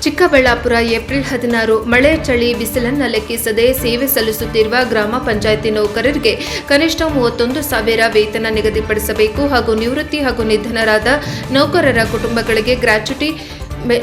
Chikkaballapur April 16 ಮಳೆ ಚಳಿ ಬಿಸಿಲನ್ನ ಲೆಕ್ಕಿಸದೆ ಸೇವೆ ಸಲ್ಲಿಸುತ್ತಿರುವ ಗ್ರಾಮ ಪಂಚಾಯಿತಿ ನೌಕರರಿಗೆ ಕನಿಷ್ಠ 31,000 ವೇತನ ನಿಗದಿಪಡಿಸಬೇಕು ಹಾಗೂ ನಿವೃತ್ತಿ ಹಾಗೂ ನಿಧನರಾದ ನೌಕರರ ಕುಟುಂಬಗಳಿಗೆ ಗ್ರಾಚ್ಯುಟಿ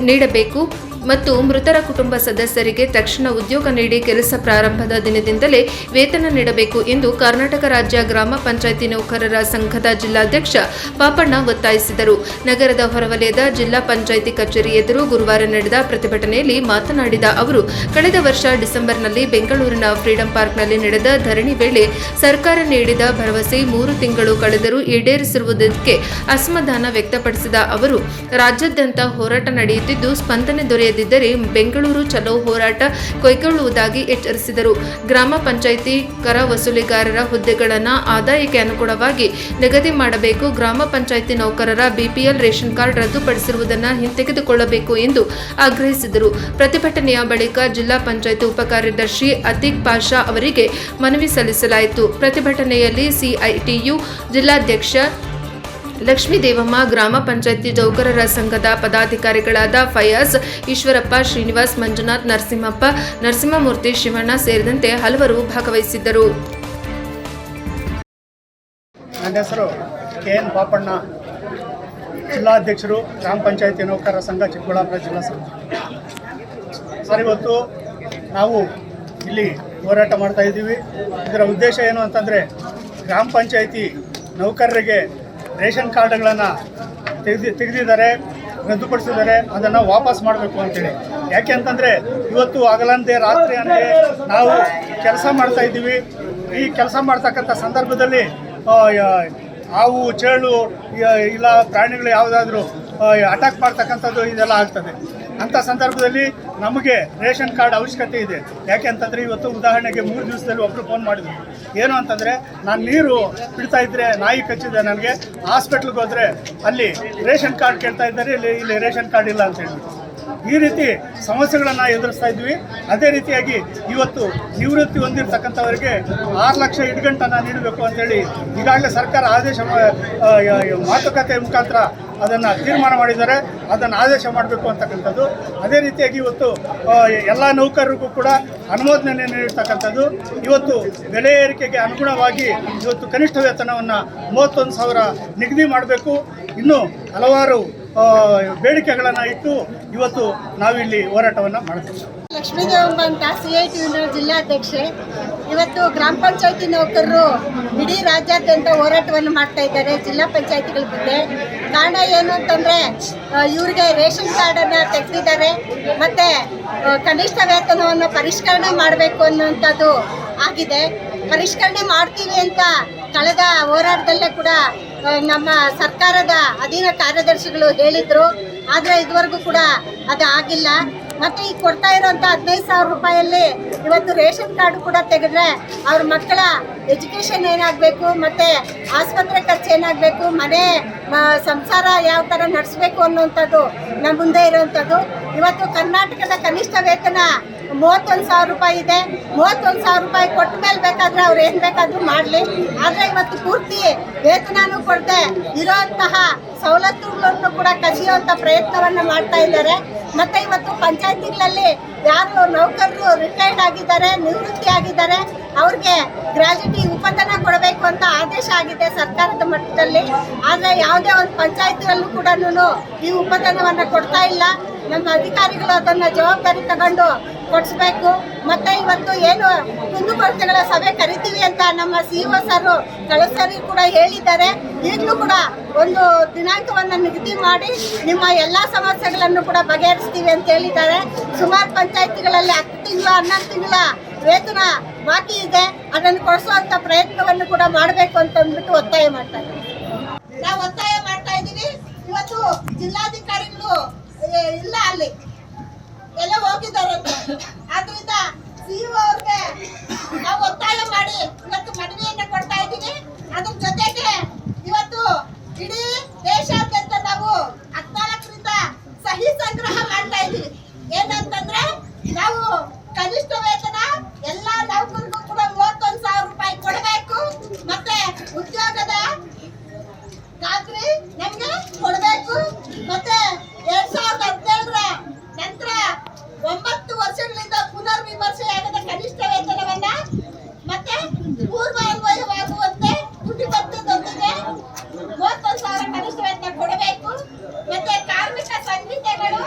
ನೀಡಬೇಕು ಮತ್ತು ಮೃತರ ಕುಟುಂಬ ಸದಸ್ಯರಿಗೆ ತಕ್ಷಣ ಉದ್ಯೋಗ ನೀಡಿ ಕೆಲಸ ಪ್ರಾರಂಭದ ದಿನದಿಂದಲೇ ವೇತನ ನೀಡಬೇಕು ಎಂದು ಕರ್ನಾಟಕ ರಾಜ್ಯ ಗ್ರಾಮ ಪಂಚಾಯಿತಿ ನೌಕರರ ಸಂಘದ ಜಿಲ್ಲಾಧ್ಯಕ್ಷ ಪಾಪಣ್ಣ ಒತ್ತಾಯಿಸಿದರು. ನಗರದ ಹೊರವಲಯದ ಜಿಲ್ಲಾ ಪಂಚಾಯಿತಿ ಕಚೇರಿ ಎದುರು ಗುರುವಾರ ನಡೆದ ಪ್ರತಿಭಟನೆಯಲ್ಲಿ ಮಾತನಾಡಿದ ಅವರು, ಕಳೆದ ವರ್ಷ ಡಿಸೆಂಬರ್ನಲ್ಲಿ ಬೆಂಗಳೂರಿನ ಫ್ರೀಡಂ ಪಾರ್ಕ್ನಲ್ಲಿ ನಡೆದ ಧರಣಿ ವೇಳೆ ಸರ್ಕಾರ ನೀಡಿದ ಭರವಸೆ 3 ತಿಂಗಳು ಕಳೆದರೂ ಈಡೇರಿಸಿರುವುದಕ್ಕೆ ಅಸಮಾಧಾನ ವ್ಯಕ್ತಪಡಿಸಿದ ಅವರು, ರಾಜ್ಯಾದ್ಯಂತ ಹೋರಾಟ ನಡೆಯುತ್ತಿದ್ದು ಸ್ಪಂದನೆ ದೊರೆಯದಿದ್ದರೆ ಬೆಂಗಳೂರು ಚಲೋ ಹೋರಾಟ ಕೈಗೊಳ್ಳುವುದಾಗಿ ಎಚ್ಚರಿಸಿದರು. ಗ್ರಾಮ ಪಂಚಾಯಿತಿ ಕರ ವಸೂಲಿಗಾರರ ಹುದ್ದೆಗಳನ್ನು ಆದಾಯಕ್ಕೆ ಅನುಗುಣವಾಗಿ ನಿಗದಿ ಮಾಡಬೇಕು. ಗ್ರಾಮ ಪಂಚಾಯಿತಿ ನೌಕರರ ಬಿಪಿಎಲ್ ರೇಷನ್ ಕಾರ್ಡ್ ರದ್ದುಪಡಿಸಿರುವುದನ್ನು ಹಿಂತೆಗೆದುಕೊಳ್ಳಬೇಕು ಎಂದು ಆಗ್ರಹಿಸಿದರು. ಪ್ರತಿಭಟನೆಯ ಬಳಿಕ ಜಿಲ್ಲಾ ಪಂಚಾಯಿತಿ ಉಪಕಾರ್ಯದರ್ಶಿ ಅತೀಕ್ ಪಾಷಾ ಅವರಿಗೆ ಮನವಿ ಸಲ್ಲಿಸಲಾಯಿತು. ಪ್ರತಿಭಟನೆಯಲ್ಲಿ ಸಿಐಟಿಯು ಜಿಲ್ಲಾಧ್ಯಕ್ಷ ಲಕ್ಷ್ಮೀದೇವಮ್ಮ, ಗ್ರಾಮ ಪಂಚಾಯಿತಿ ನೌಕರರ ಸಂಘದ ಪದಾಧಿಕಾರಿಗಳಾದ ಫಯಾಜ್, ಈಶ್ವರಪ್ಪ, ಶ್ರೀನಿವಾಸ್, ಮಂಜುನಾಥ್, ನರಸಿಂಹಪ್ಪ, ನರಸಿಂಹಮೂರ್ತಿ, ಶಿವಣ್ಣ ಸೇರಿದಂತೆ ಹಲವರು ಭಾಗವಹಿಸಿದ್ದರು. ನನ್ನ ಹೆಸರು KN ಪಾಪಣ್ಣ, ಜಿಲ್ಲಾಧ್ಯಕ್ಷರು ಗ್ರಾಮ ಪಂಚಾಯಿತಿ ನೌಕರರ ಸಂಘ ಚಿಕ್ಕಬಳ್ಳಾಪುರ ಜಿಲ್ಲಾ ಸಂಘ. ಸರ್, ಇವತ್ತು ನಾವು ಇಲ್ಲಿ ಹೋರಾಟ ಮಾಡ್ತಾ ಇದ್ದೀವಿ. ಇದರ ಉದ್ದೇಶ ಏನು ಅಂತಂದರೆ, ಗ್ರಾಮ ಪಂಚಾಯಿತಿ ನೌಕರರಿಗೆ ರೇಷನ್ ಕಾರ್ಡ್ಗಳನ್ನು ತೆಗೆದಿದ್ದಾರೆ, ರದ್ದುಪಡಿಸಿದ್ದಾರೆ. ಅದನ್ನು ವಾಪಸ್ ಮಾಡಬೇಕು ಅಂತೇಳಿ. ಯಾಕೆ ಅಂತಂದರೆ, ಇವತ್ತು ಹಗಲಂತೆ ರಾತ್ರಿ ಅಂದರೆ ನಾವು ಕೆಲಸ ಮಾಡ್ತಾ ಇದ್ದೀವಿ. ಈ ಕೆಲಸ ಮಾಡ್ತಕ್ಕಂಥ ಸಂದರ್ಭದಲ್ಲಿ ಹಾವು, ಚೇಳು ಇಲ್ಲ ಪ್ರಾಣಿಗಳು ಯಾವುದಾದ್ರೂ ಅಟ್ಯಾಕ್ ಮಾಡ್ತಕ್ಕಂಥದ್ದು ಇದೆಲ್ಲ ಆಗ್ತದೆ. ಅಂಥ ಸಂದರ್ಭದಲ್ಲಿ ನಮಗೆ ರೇಷನ್ ಕಾರ್ಡ್ ಅವಶ್ಯಕತೆ ಇದೆ. ಯಾಕೆ ಅಂತಂದರೆ, ಇವತ್ತು ಉದಾಹರಣೆಗೆ 3 ದಿವಸದಲ್ಲಿ ಒಬ್ಬರು ಫೋನ್ ಮಾಡಿದ್ರು. ಏನು ಅಂತಂದರೆ, ನಾನು ನೀರು ಬಿಡ್ತಾ ಇದ್ದರೆ ನಾಯಿ ಕಚ್ಚಿದೆ, ನನಗೆ ಹಾಸ್ಪಿಟ್ಲಿಗೆ ಹೋದರೆ ಅಲ್ಲಿ ರೇಷನ್ ಕಾರ್ಡ್ ಕೇಳ್ತಾ ಇದ್ದಾರೆ, ಇಲ್ಲಿ ರೇಷನ್ ಕಾರ್ಡ್ ಇಲ್ಲ ಅಂತ ಹೇಳ್ಬಿಟ್ಟು ಈ ರೀತಿ ಸಮಸ್ಯೆಗಳನ್ನು ಎದುರಿಸ್ತಾ ಇದ್ವಿ. ಅದೇ ರೀತಿಯಾಗಿ ಇವತ್ತು ನಿವೃತ್ತಿ ಹೊಂದಿರತಕ್ಕಂಥವರಿಗೆ 6 ಲಕ್ಷ ಇಡ್ಗಂಟನ್ನು ನೀಡಬೇಕು ಅಂತೇಳಿ ಈಗಾಗಲೇ ಸರ್ಕಾರ ಆದೇಶ ಮಾತುಕತೆ ಮುಖಾಂತರ ಅದನ್ನು ತೀರ್ಮಾನ ಮಾಡಿದ್ದಾರೆ. ಅದನ್ನು ಆದೇಶ ಮಾಡಬೇಕು ಅಂತಕ್ಕಂಥದ್ದು. ಅದೇ ರೀತಿಯಾಗಿ ಇವತ್ತು ಎಲ್ಲ ನೌಕರರಿಗೂ ಕೂಡ ಅನುಮೋದನೆ ನೀಡಿರ್ತಕ್ಕಂಥದ್ದು. ಇವತ್ತು ಬೆಲೆ ಏರಿಕೆಗೆ ಅನುಗುಣವಾಗಿ ಇವತ್ತು ಕನಿಷ್ಠ ವೇತನವನ್ನು 31,000 ನಿಗದಿ ಮಾಡಬೇಕು. ಇನ್ನೂ ಹಲವಾರು ಬೇಡಿಕೆಗಳನ್ನು ಇಟ್ಟು ಇವತ್ತು ನಾವಿಲ್ಲಿ ಹೋರಾಟವನ್ನು ಮಾಡ್ತೀವಿ. ಲಕ್ಷ್ಮೀದೇವಮ್ಮ ಅಂತ CITU ಜಿಲ್ಲಾಧ್ಯಕ್ಷೆ. ಇವತ್ತು ಗ್ರಾಮ ಪಂಚಾಯತಿ ನೌಕರರು ಇಡೀ ರಾಜ್ಯಾದ್ಯಂತ ಹೋರಾಟವನ್ನು ಮಾಡ್ತಾ ಇದ್ದಾರೆ ಜಿಲ್ಲಾ ಪಂಚಾಯತಿಗಳ ಮುಂದೆ. ಕಾರಣ ಏನು ಅಂತಂದರೆ, ಇವರಿಗೆ ರೇಷನ್ ಕಾರ್ಡನ್ನು ತೆಗೆದಿದ್ದಾರೆ ಮತ್ತು ಕನಿಷ್ಠ ವೇತನವನ್ನು ಪರಿಷ್ಕರಣೆ ಮಾಡಬೇಕು ಅನ್ನುವಂಥದ್ದು ಆಗಿದೆ. ಪರಿಷ್ಕರಣೆ ಮಾಡ್ತೀವಿ ಅಂತ ಕಳೆದ ಹೋರಾಟದಲ್ಲೇ ಕೂಡ ನಮ್ಮ ಸರ್ಕಾರದ ಅಧೀನ ಕಾರ್ಯದರ್ಶಿಗಳು ಹೇಳಿದರು. ಆದರೆ ಇದುವರೆಗೂ ಕೂಡ ಅದು ಆಗಿಲ್ಲ. ಮತ್ತು ಈಗ ಕೊಡ್ತಾ ಇರೋಂಥ 15,000 ರೂಪಾಯಲ್ಲಿ ಇವತ್ತು ರೇಷನ್ ಕಾರ್ಡ್ ಕೂಡ ತೆಗೆದ್ರೆ ಅವ್ರ ಮಕ್ಕಳ ಎಜುಕೇಷನ್ ಏನಾಗಬೇಕು, ಮತ್ತು ಆಸ್ಪತ್ರೆ ಖರ್ಚು ಏನಾಗಬೇಕು, ಮನೆ ಸಂಸಾರ ಯಾವ ಥರ ನಡೆಸಬೇಕು ಅನ್ನೋವಂಥದ್ದು ನಮ್ಮ ಮುಂದೆ ಇರೋವಂಥದ್ದು. ಇವತ್ತು ಕರ್ನಾಟಕದ ಕನಿಷ್ಠ ವೇತನ 31,000 ರೂಪಾಯಿ ಇದೆ. 31,000 ರೂಪಾಯಿ ಕೊಟ್ಟ ಮೇಲೆ ಬೇಕಾದರೆ ಅವ್ರು ಏನು ಬೇಕಾದರೂ ಮಾಡಲಿ. ಆದರೆ ಇವತ್ತು ಪೂರ್ತಿ ವೇತನನೂ ಕೊಡದೆ ಇರೋಂತಹ ಸವಲತ್ತುಗಳನ್ನು ಕೂಡ ಕಸಿಯುವಂಥ ಪ್ರಯತ್ನವನ್ನು ಮಾಡ್ತಾ ಇದ್ದಾರೆ. ಮತ್ತು ಇವತ್ತು ಪಂಚಾಯತಿಗಳಲ್ಲಿ ಯಾರು ನೌಕರರು ರಿಟೈರ್ಡ್ ಆಗಿದ್ದಾರೆ, ನಿವೃತ್ತಿ ಆಗಿದ್ದಾರೆ, ಅವ್ರಿಗೆ ಗ್ರಾಚ್ಯುಟಿ ಉಪಧನ ಕೊಡಬೇಕು ಅಂತ ಆದೇಶ ಆಗಿದೆ ಸರ್ಕಾರದ ಮಟ್ಟದಲ್ಲಿ. ಆದರೆ ಯಾವುದೇ ಒಂದು ಪಂಚಾಯತಿಯಲ್ಲೂ ಕೂಡ ಈ ಉಪಧನವನ್ನು ಕೊಡ್ತಾ ಇಲ್ಲ. ನಮ್ಮ ಅಧಿಕಾರಿಗಳು ಅದನ್ನು ಜವಾಬ್ದಾರಿ ತಗೊಂಡು ಕೊಡಿಸ್ಬೇಕು. ಮತ್ತು ಇವತ್ತು ಏನು ಕುಂದುಕೊರತೆಗಳ ಸಭೆ ಕರಿತೀವಿ ಅಂತ ನಮ್ಮ CO ಸರ್ ಕಳೆದ ಸರಿ ಕೂಡ ಹೇಳಿದ್ದಾರೆ. ಈಗಲೂ ಕೂಡ ಒಂದು ದಿನಾಂಕವನ್ನು ನಿಗದಿ ಮಾಡಿ ನಿಮ್ಮ ಎಲ್ಲ ಸಮಸ್ಯೆಗಳನ್ನು ಕೂಡ ಬಗೆಹರಿಸ್ತೀವಿ ಅಂತ ಹೇಳಿದ್ದಾರೆ. ಸುಮಾರು ಪಂಚಾಯತಿಗಳಲ್ಲಿ 10 ತಿಂಗಳು 11 ತಿಂಗಳ ವೇತನ ಬಾಕಿ ಇದೆ. ಅದನ್ನು ಕೊಡಿಸುವಂಥ ಪ್ರಯತ್ನವನ್ನು ಕೂಡ ಮಾಡಬೇಕು ಅಂತ ಅಂದ್ಬಿಟ್ಟು ಒತ್ತಾಯ ಮಾಡ್ತಾರೆ. ನಾವು ಒತ್ತಾಯ ಮಾಡ್ತಾ ಇದ್ದೀವಿ. ಇವತ್ತು ಜಿಲ್ಲಾಧಿಕಾರಿಗಳು ಇಲ್ಲ, ಅಲ್ಲಿ ಎಲ್ಲ ಹೋಗಿದ್ದಾರೆ. ಆದ್ರಿಂದ CO ಅವ್ರಿಗೆ ನಾವು ಒತ್ತಾಯ ಮಾಡಿ ಇವತ್ತು ಮನವಿಯನ್ನು ಕೊಡ್ತಾ ಇದ್ದೀವಿ. ಅದ್ರ ಜೊತೆಗೆ ಇವತ್ತು ಇಡೀ ದೇಶಾದ್ಯಂತ ನಾವು 14ರಿಂದ ಸಹಿ ಸಂಗ್ರಹ ಮಾಡ್ತಾ ಇದ್ದೀವಿ. ಏನಂತಂದ್ರೆ, ನಾವು ಕನಿಷ್ಠ ವೇತನ ಎಲ್ಲ ನೌಕರಿಗೂ ಕೂಡ 31,000 ರೂಪಾಯಿ ಕೊಡಬೇಕು. ಮತ್ತೆ ಉದ್ಯೋಗದ ಖಾತ್ರಿ ನಮ್ಗೆ ಕೊಡಬೇಕು. ಮತ್ತೆ 2017ರ ನಂತರ ಪೂರ್ವಾನ್ವಯವಾಗುವಂತೆ ತುಟಿ ಭತ್ಯದೊಂದಿಗೆ 31,000 ಕನಿಷ್ಠ ವೇತನ ಕೊಡಬೇಕು. ಮತ್ತೆ ಕಾರ್ಮಿಕ ಸಂಹಿತೆಗಳು